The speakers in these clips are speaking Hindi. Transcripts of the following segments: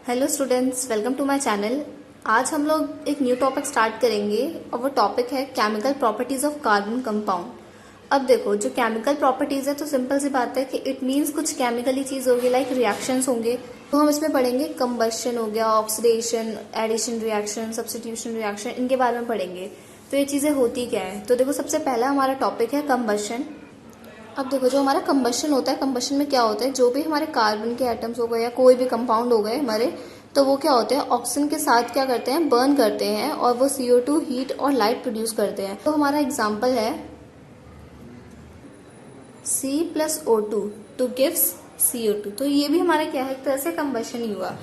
Hello students, welcome to my channel. आज हम लोग एक न्यू टॉपिक स्टार्ट करेंगे और वो टॉपिक है chemical properties of carbon compound. अब देखो, जो केमिकल प्रॉपर्टीज है तो सिंपल सी बात है कि इट मीन्स कुछ केमिकली चीज होगी, लाइक रिएक्शंस होंगे। तो हम इसमें पढ़ेंगे कंबशन हो गया, oxidation, addition reaction, substitution reaction, इनके बारे में पढ़ेंगे। तो ये चीजें होती क्या है, तो देखो सबसे पहला हमारा टॉपिक है कंबशन। अब देखो, जो हमारा कंबशन होता है, कंबशन में क्या होता है, जो भी हमारे कार्बन के एटम्स हो गए या कोई भी कंपाउंड हो गए हमारे, तो वो क्या होते हैं, ऑक्सीजन के साथ क्या करते हैं, बर्न करते हैं और वो CO2 हीट और लाइट प्रोड्यूस करते हैं। तो हमारा एग्जांपल है C+O2 टू गिव्स CO2। तो ये भी हमारा क्या है, एक तरह से कंबशन ही हुआ।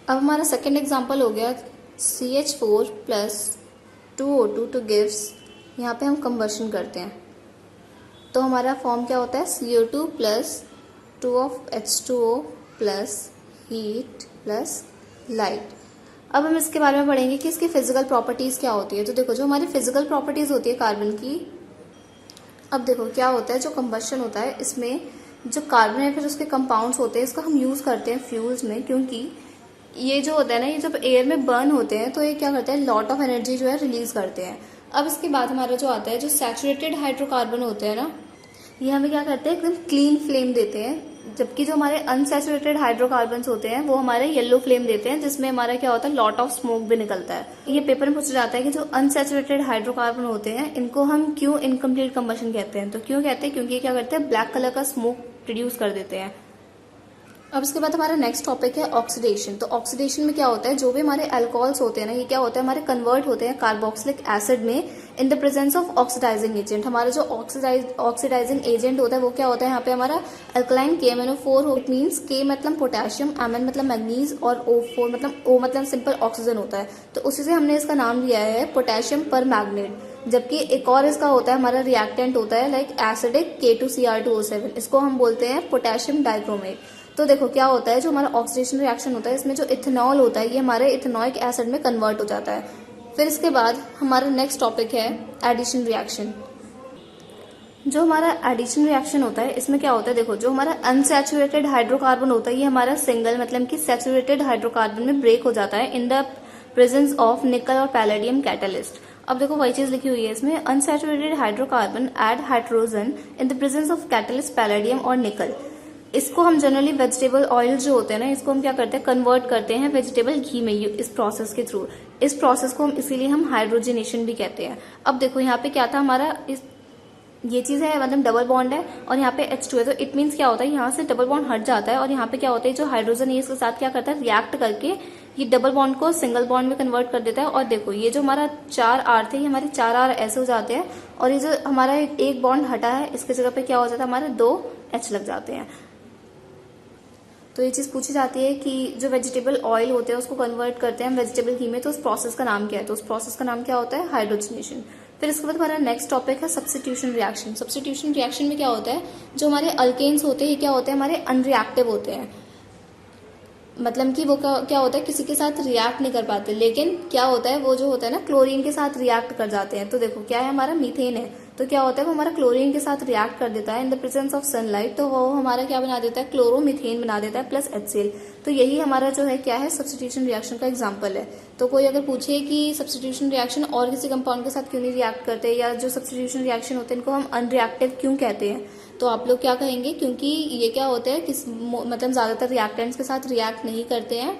अब हमारा सेकेंड एग्जाम्पल हो गया CH4+2O2 टू गिव्स, यहाँ पे हम कंबशन करते हैं। तो हमारा फॉर्म क्या होता है, CO2 plus 2 of H2O plus heat plus light. अब हम इसके बारे में पढ़ेंगे कि इसकी फिजिकल प्रॉपर्टीज क्या होती है। तो देखो, जो हमारी फिजिकल प्रॉपर्टीज होती है कार्बन की, अब देखो क्या होता है, जो कंबशन होता है इसमें जो कार्बन है फिर उसके कंपाउंड्स होते हैं, इसका हम यूज करते हैं फ्यूल्स में, क्योंकि ये जो होता है ना, ये जब एयर में बर्न होते हैं तो ये क्या करते हैं, लॉट ऑफ एनर्जी जो है रिलीज करते हैं। अब इसके बाद हमारा जो आता है, जो सैचुरेटेड हाइड्रोकार्बन होते हैं ना, ये हमें क्या करते हैं, एकदम क्लीन फ्लेम देते हैं। जबकि जो हमारे अनसैचुरेटेड हाइड्रोकार्बन्स होते हैं वो हमारे येलो फ्लेम देते हैं, जिसमें हमारा क्या होता है, लॉट ऑफ स्मोक भी निकलता है। ये पेपर में पूछा जाता है कि जो अनसैचुरेटेड हाइड्रोकार्बन होते हैं इनको हम क्यों इनकम्प्लीट कंबशन कहते हैं। तो क्यों कहते हैं, क्योंकि ये क्या करते हैं, ब्लैक कलर का स्मोक प्रोड्यूस कर देते हैं। अब इसके बाद हमारा नेक्स्ट टॉपिक है ऑक्सीडेशन। तो ऑक्सीडेशन में क्या होता है, जो भी हमारे अल्कोहल्स होते हैं ना, ये क्या होता है, हमारे कन्वर्ट होते हैं कार्बोक्सिलिक एसिड में in the presence of oxidising agent. हमारा जो ऑक्सीडाइजिंग एजेंट होता है वो क्या होता है, यहाँ पे हमारा अल्कलाइन KMnO4 मीन्स K मतलब पोटेशियम, Mn मतलब मैग्नीज और O4 मतलब O मतलब सिंपल ऑक्सीजन होता है। तो उसी से हमने इसका नाम लिया है पोटेशियम पर मैग्नेट। जबकि एक और इसका होता है, हमारा रिएक्टेंट होता है लाइक एसिडिक K2Cr2O7, इसको हम बोलते हैं पोटेशियम डाइक्रोमेट। तो देखो क्या होता है, जो हमारा ऑक्सीडेशन रिएक्शन होता है इसमें जो इथेनॉल होता है ये हमारे इथेनॉइक एसिड में कन्वर्ट हो जाता है। फिर इसके बाद हमारा नेक्स्ट टॉपिक है एडिशन रिएक्शन। जो हमारा एडिशन रिएक्शन होता है इसमें क्या होता है, देखो जो हमारा अनसैचुरेटेड हाइड्रोकार्बन होता है ये हमारा सिंगल मतलब कि सैचुरेटेड हाइड्रोकार्बन में ब्रेक हो जाता है इन द प्रेजेंस ऑफ निकल और पैलेडियम कैटलिस्ट। अब देखो वही चीज लिखी हुई है इसमें, unsaturated hydrocarbon add hydrogen in the presence of catalyst palladium और निकल। इसको हम जनरली वेजिटेबल ऑयल जो होते हैं ना, इसको हम क्या करते हैं, कन्वर्ट करते हैं वेजिटेबल घी में इस प्रोसेस के थ्रू। इस प्रोसेस को हम इसीलिए हम हाइड्रोजनेशन भी कहते हैं। अब देखो यहाँ पे क्या था हमारा, ये चीज है मतलब डबल बॉन्ड है और यहाँ पे H2 है, तो इट मीन्स क्या होता है, यहाँ से डबल बॉन्ड हट जाता है और यहाँ पे क्या होता है, जो हाइड्रोजन है इसके साथ क्या करता है, रिएक्ट करके ये डबल बॉन्ड को सिंगल बॉन्ड में कन्वर्ट कर देता है। और देखो ये जो हमारा 4R थे, ये हमारे 4R ऐसे हो जाते हैं और ये जो हमारा एक बॉन्ड हटा है इसके जगह पे क्या हो जाता है, हमारे 2H लग जाते हैं। तो ये चीज पूछी जाती है कि जो वेजिटेबल ऑयल होते हैं उसको कन्वर्ट करते हैं वेजिटेबल घी में, तो उस प्रोसेस का नाम क्या है, तो उस प्रोसेस का नाम क्या होता है, हाइड्रोजनेशन। फिर इसके बाद हमारा नेक्स्ट टॉपिक है सब्स्टिट्यूशन रिएक्शन। सब्स्टिट्यूशन रिएक्शन में क्या होता है, जो हमारे अल्केन्स होते हैं ये क्या होते हैं, हमारे अनरिएक्टिव होते हैं। मतलब कि वो क्या होता है, किसी के साथ रिएक्ट नहीं कर पाते, लेकिन क्या होता है, वो जो होता है ना क्लोरीन के साथ रिएक्ट कर जाते हैं। तो देखो क्या है, हमारा मीथेन है, तो क्या होता है वो हमारा क्लोरीन के साथ रिएक्ट कर देता है इन द प्रेजेंस ऑफ सनलाइट, तो वो हमारा क्या बना देता है, क्लोरोमीथेन बना देता है प्लस HCl। तो यही हमारा जो है क्या है, सब्स्टिट्यूशन रिएक्शन का एग्जाम्पल है। तो कोई अगर पूछे कि सब्स्टिट्यूशन रिएक्शन और किसी कंपाउंड के साथ क्यों नहीं रिएक्ट करते, या जो सब्स्टिट्यूशन रिएक्शन होते हैं इनको हम अनरिएक्टिव क्यों कहते हैं, तो आप लोग क्या कहेंगे, क्योंकि ये क्या होता है, मतलब ज्यादातर रिएक्टेंट्स के साथ रिएक्ट नहीं करते हैं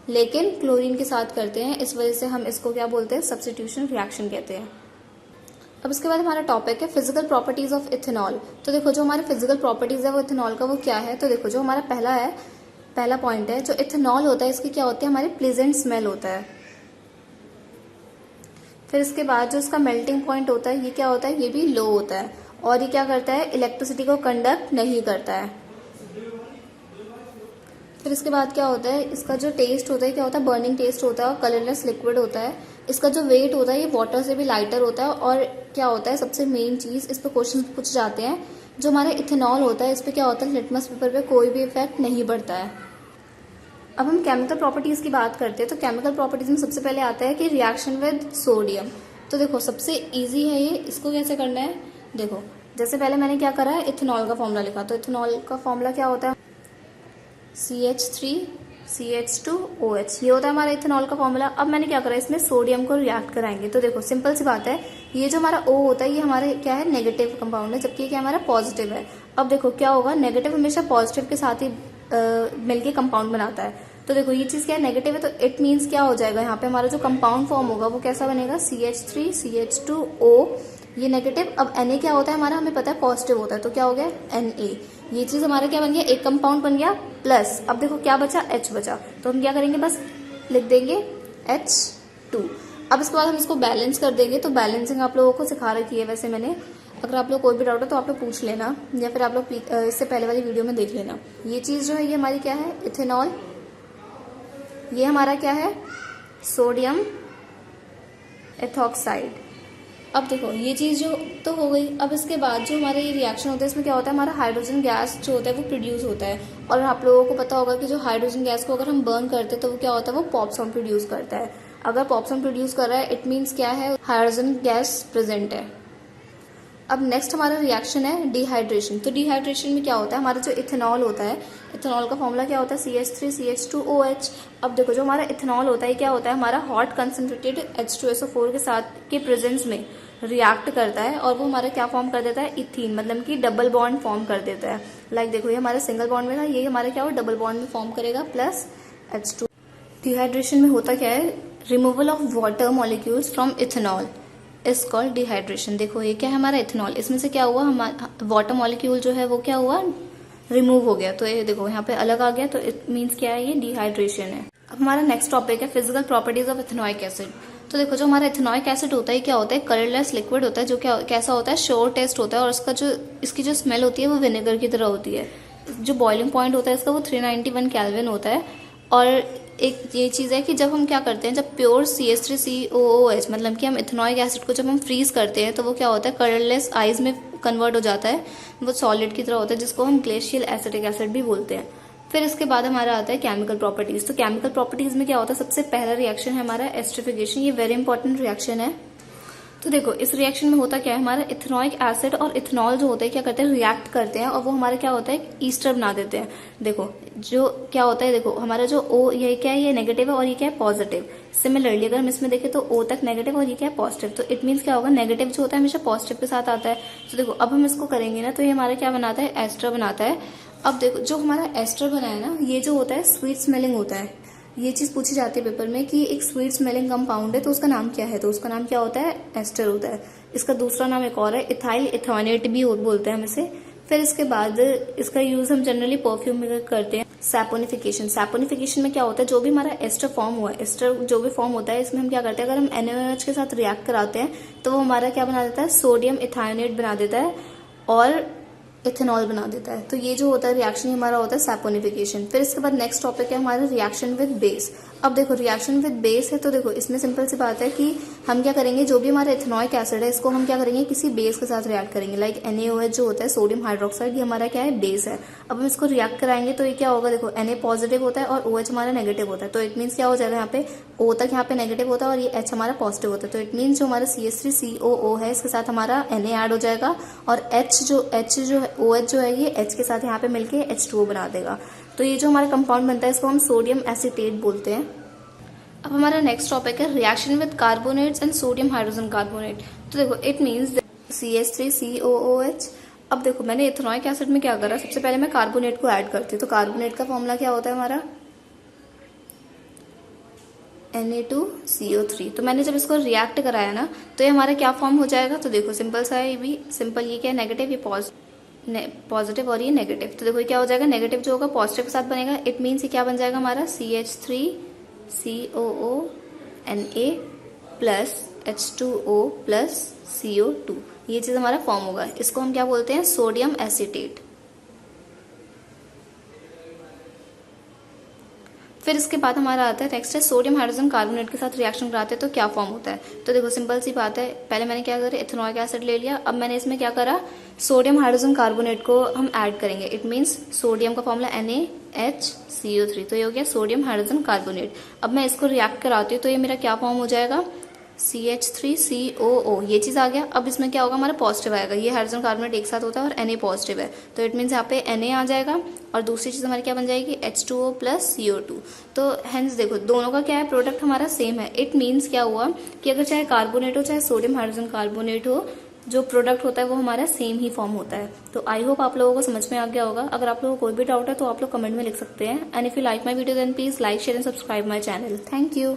लेकिन क्लोरीन के साथ करते हैं, इस वजह से हम इसको क्या बोलते हैं, सब्स्टिट्यूशन रिएक्शन कहते हैं। अब इसके बाद हमारा टॉपिक है फिजिकल प्रॉपर्टीज ऑफ इथेनॉल। तो देखो जो हमारे फिजिकल प्रॉपर्टीज है वो इथेनॉल का वो क्या है, तो देखो जो हमारा पहला पॉइंट है, जो इथेनॉल होता है इसकी क्या होती है, हमारी प्लेजेंट स्मेल होता है। फिर इसके बाद जो इसका मेल्टिंग पॉइंट होता है ये क्या होता है, ये भी लो होता है और ये क्या करता है, इलेक्ट्रिसिटी को कंडक्ट नहीं करता है। फिर इसके बाद क्या होता है, इसका जो टेस्ट होता है क्या होता है, बर्निंग टेस्ट होता है और कलरलेस लिक्विड होता है। इसका जो वेट होता है ये वाटर से भी लाइटर होता है। और क्या होता है, सबसे मेन चीज, इस पर क्वेश्चन पूछे जाते हैं, जो हमारे इथेनॉल होता है इस पे क्या होता है, लिटमस पेपर पे कोई भी इफेक्ट नहीं पड़ता है। अब हम केमिकल प्रॉपर्टीज की बात करते हैं, तो केमिकल प्रॉपर्टीज में सबसे पहले आता है कि रिएक्शन विद सोडियम। तो देखो सबसे इजी है ये, इसको कैसे करना है, देखो जैसे पहले मैंने क्या करा है, इथेनॉल का फॉर्मूला लिखा, तो इथेनॉल का फॉर्मूला क्या होता है, CH3 CH2OH, ये होता है हमारा इथेनॉल का फॉर्मूला। अब मैंने क्या करा, इसमें सोडियम को रिएक्ट कराएंगे। तो देखो सिंपल सी बात है, ये जो हमारा O होता है ये हमारे क्या है, नेगेटिव कंपाउंड है, जबकि क्या हमारा पॉजिटिव है। अब देखो क्या होगा, नेगेटिव हमेशा पॉजिटिव के साथ ही मिलके कंपाउंड बनाता है। तो देखो ये चीज क्या है, नेगेटिव है, तो इट मीन्स क्या हो जाएगा, यहाँ पे हमारा जो कंपाउंड फॉर्म होगा वो कैसा बनेगा, CH3 CH2O, ये नेगेटिव। अब Na क्या होता है हमारा, हमें पता है पॉजिटिव होता है, तो क्या हो गया Na। ये चीज हमारा क्या बन गया, एक कंपाउंड बन गया प्लस। अब देखो क्या बचा, H बचा, तो हम क्या करेंगे, बस लिख देंगे H2। अब इसके बाद हम इसको बैलेंस कर देंगे। तो बैलेंसिंग आप लोगों को सिखा रखी है वैसे मैंने, अगर आप लोग कोई भी डाउट है तो आप लोग पूछ लेना, या फिर आप लोग इससे पहले वाली वीडियो में देख लेना। ये चीज जो है ये हमारी क्या है, इथेनॉल, ये हमारा क्या है, सोडियम एथॉक्साइड। अब देखो ये चीज जो तो हो गई। अब इसके बाद जो हमारे ये रिएक्शन होता है, इसमें क्या होता है, हमारा हाइड्रोजन गैस जो होता है वो प्रोड्यूस होता है। और आप लोगों को पता होगा कि जो हाइड्रोजन गैस को अगर हम बर्न करते हैं तो वो क्या होता है, वो पॉप्सॉन प्रोड्यूस करता है। अगर पॉप्सॉन प्रोड्यूस कर रहा है इट मीन्स क्या है, हाइड्रोजन गैस प्रेजेंट है। अब नेक्स्ट हमारा रिएक्शन है डिहाइड्रेशन। तो डिहाइड्रेशन में क्या होता है, हमारा जो इथेनॉल होता है, इथेनॉल का फॉर्मूला क्या होता है, CH3 CH2OH। अब देखो जो हमारा इथेनॉल होता है क्या होता है, हमारा हॉट कंसंट्रेटेड H2SO4 के साथ के प्रेजेंस में रिएक्ट करता है और वो हमारा क्या फॉर्म कर देता है, इथीन, मतलब कि डबल बॉन्ड फॉर्म कर देता है। लाइक देखो ये हमारा सिंगल बॉन्ड में था, ये हमारा क्या हो, डबल बॉन्ड में फॉर्म करेगा प्लस H2। डिहाइड्रेशन में होता क्या है, removal of water molecules from ethanol is called dehydration. देखो ये क्या है हमारा इथेनॉल, इसमें से क्या हुआ, हमारा वाटर मॉलिक्यूल जो है वो क्या हुआ, रिमूव हो गया। तो ये देखो यहाँ पे अलग आ गया, तो इट मीन्स क्या है, ये डिहाइड्रेशन है। अब हमारा नेक्स्ट टॉपिक है physical properties of ethanoic acid. तो देखो जो हमारा इथेनॉइक एसिड होता है क्या होता है, कलरलेस लिक्विड होता है, जो क्या कैसा होता है, श्योर टेस्ट होता है, और इसकी जो स्मेल होती है वो विनेगर की तरह होती है। जो बॉइलिंग पॉइंट होता है इसका वो 391 केल्विन होता है। और एक ये चीज़ है कि जब हम क्या करते हैं, जब प्योर CH3COOH, मतलब कि हम इथेनॉइक एसिड को जब हम फ्रीज करते हैं तो वो क्या होता है, कलरलेस आइज में कन्वर्ट हो जाता है, वो सॉलिड की तरह होता है, जिसको हम ग्लेशियल एसिटिक एसिड भी बोलते हैं। फिर इसके बाद हमारा आता है केमिकल प्रॉपर्टीज। तो केमिकल प्रॉपर्टीज में क्या होता है, सबसे पहला रिएक्शन है हमारा एस्टरिफिकेशन। ये वेरी इंपॉर्टेंट रिएक्शन है। तो देखो इस रिएक्शन में होता क्या है, हमारा इथेनॉइक एसिड और इथेनॉल जो होता है क्या करते हैं, रिएक्ट करते हैं और वो हमारा क्या होता है, ईस्टर बना देते हैं। देखो जो क्या होता है, देखो हमारा जो O ये क्या है, ये नेगेटिव है और ये क्या है, पॉजिटिव। सिमिलरली अगर हम इसमें देखें तो O तक नेगेटिव और ये क्या है, पॉजिटिव। तो इट मीन्स क्या होगा, नेगेटिव जो होता है हमेशा पॉजिटिव के साथ आता है। तो देखो अब हम इसको करेंगे ना, तो ये हमारा क्या बनाता है, एस्टर बनाता है। अब देखो जो हमारा एस्टर बना है ना, ये जो होता है स्वीट स्मेलिंग होता है। ये चीज पूछी जाती है पेपर में कि एक स्वीट स्मेलिंग कंपाउंड है तो उसका नाम क्या है, तो उसका नाम क्या होता है, एस्टर होता है। इसका दूसरा नाम एक और है, इथाइल इथानेट भी बोलते हैं हम इसे। फिर इसके बाद इसका यूज हम जनरली परफ्यूम में करते हैं। सैपोनिफिकेशन, सैपोनिफिकेशन में क्या होता है, जो भी हमारा एस्टर फॉर्म हुआ है, एस्टर जो भी फॉर्म होता है, इसमें हम क्या करते हैं, अगर हम NaOH के साथ रिएक्ट कराते हैं तो वो हमारा क्या बना देता है, सोडियम इथायोनेट बना देता है और इथेनॉल बना देता है। तो ये जो होता है रिएक्शन हमारा होता है सैपोनिफिकेशन। फिर इसके बाद नेक्स्ट टॉपिक है हमारा रिएक्शन विद बेस। अब देखो रिएक्शन विद बेस है, तो देखो इसमें सिंपल सी बात है कि हम क्या करेंगे, जो भी हमारा इथेनॉइक एसिड है इसको हम क्या करेंगे, किसी बेस के साथ रिएक्ट करेंगे। लाइक NaOH जो होता है, सोडियम हाइड्रोक्साइड, ये हमारा क्या है, बेस है। अब हम इसको रिएक्ट कराएंगे तो ये क्या होगा, देखो Na पॉजिटिव होता है और OH हमारा नेगेटिव होता है। तो इट मीन्स क्या हो जाएगा, यहाँ पे O तक यहाँ पे नेगेटिव होता है और ये H हमारा पॉजिटिव होता है। तो इट मीन्स जो हमारा CH3COO है इसके साथ हमारा Na ऐड हो जाएगा और OH जो है ये H के साथ यहाँ पे मिलके H2O बना देगा। तो ये जो हमारा कंपाउंड बनता है इसको हम सोडियम एसीटेट बोलते हैं। अब हमारा नेक्स्ट टॉपिक है reaction with carbonates and sodium hydrogen carbonate. तो देखो इट मीन्स CH3COOH। अब देखो मैंने इथेनॉइक एसिड में क्या करा, सबसे पहले मैं कार्बोनेट को ऐड करती हूँ। तो कार्बोनेट का फॉर्मूला क्या होता है हमारा, Na2CO3। तो मैंने जब इसको रिएक्ट कराया ना तो ये हमारा क्या फॉर्म हो जाएगा, तो देखो सिंपल सा है, ये भी सिंपल, ये क्या है, नेगेटिव, ये पॉजिटिव और ये नेगेटिव। तो देखो ये क्या हो जाएगा, नेगेटिव जो होगा पॉजिटिव के साथ बनेगा। इट मीन्स ये क्या बन जाएगा हमारा CH3COO Na plus H2O plus CO2। ये चीज हमारा फॉर्म होगा, इसको हम क्या बोलते हैं, सोडियम एसीटेट। फिर इसके बाद हमारा आता है नेक्स्ट है सोडियम हाइड्रोजन कार्बोनेट के साथ रिएक्शन कराते हैं तो क्या फॉर्म होता है। तो देखो सिंपल सी बात है, पहले मैंने क्या करा, इथेनॉइक एसिड ले लिया। अब मैंने इसमें क्या करा, सोडियम हाइड्रोजन कार्बोनेट को हम ऐड करेंगे। इट मीन्स सोडियम का फॉर्मूला NaHCO3। तो ये हो गया सोडियम हाइड्रोजन कार्बोनेट। अब मैं इसको रिएक्ट कराती हूँ तो ये मेरा क्या फॉर्म हो जाएगा, CH3COO, ये चीज़ आ गया। अब इसमें क्या होगा, हमारा पॉजिटिव आएगा, ये हाइड्रोजन कार्बोनेट एक साथ होता है और Na पॉजिटिव है, तो इट मीन्स यहाँ पे Na आ जाएगा। और दूसरी चीज़ हमारी क्या बन जाएगी, H2O प्लस CO2। तो हेंस देखो दोनों का क्या है, प्रोडक्ट हमारा सेम है। इट मीन्स क्या हुआ कि अगर चाहे कार्बोनेट हो चाहे सोडियम हाइड्रोजन कार्बोनेट हो, जो प्रोडक्ट होता है वो हमारा सेम ही फॉर्म होता है। तो आई होप आप लोगों को समझ में आ गया होगा। अगर आप लोगों को कोई भी डाउट है तो आप लोग कमेंट में लिख सकते हैं। And if you like my video then please like share and subscribe my channel. Thank you.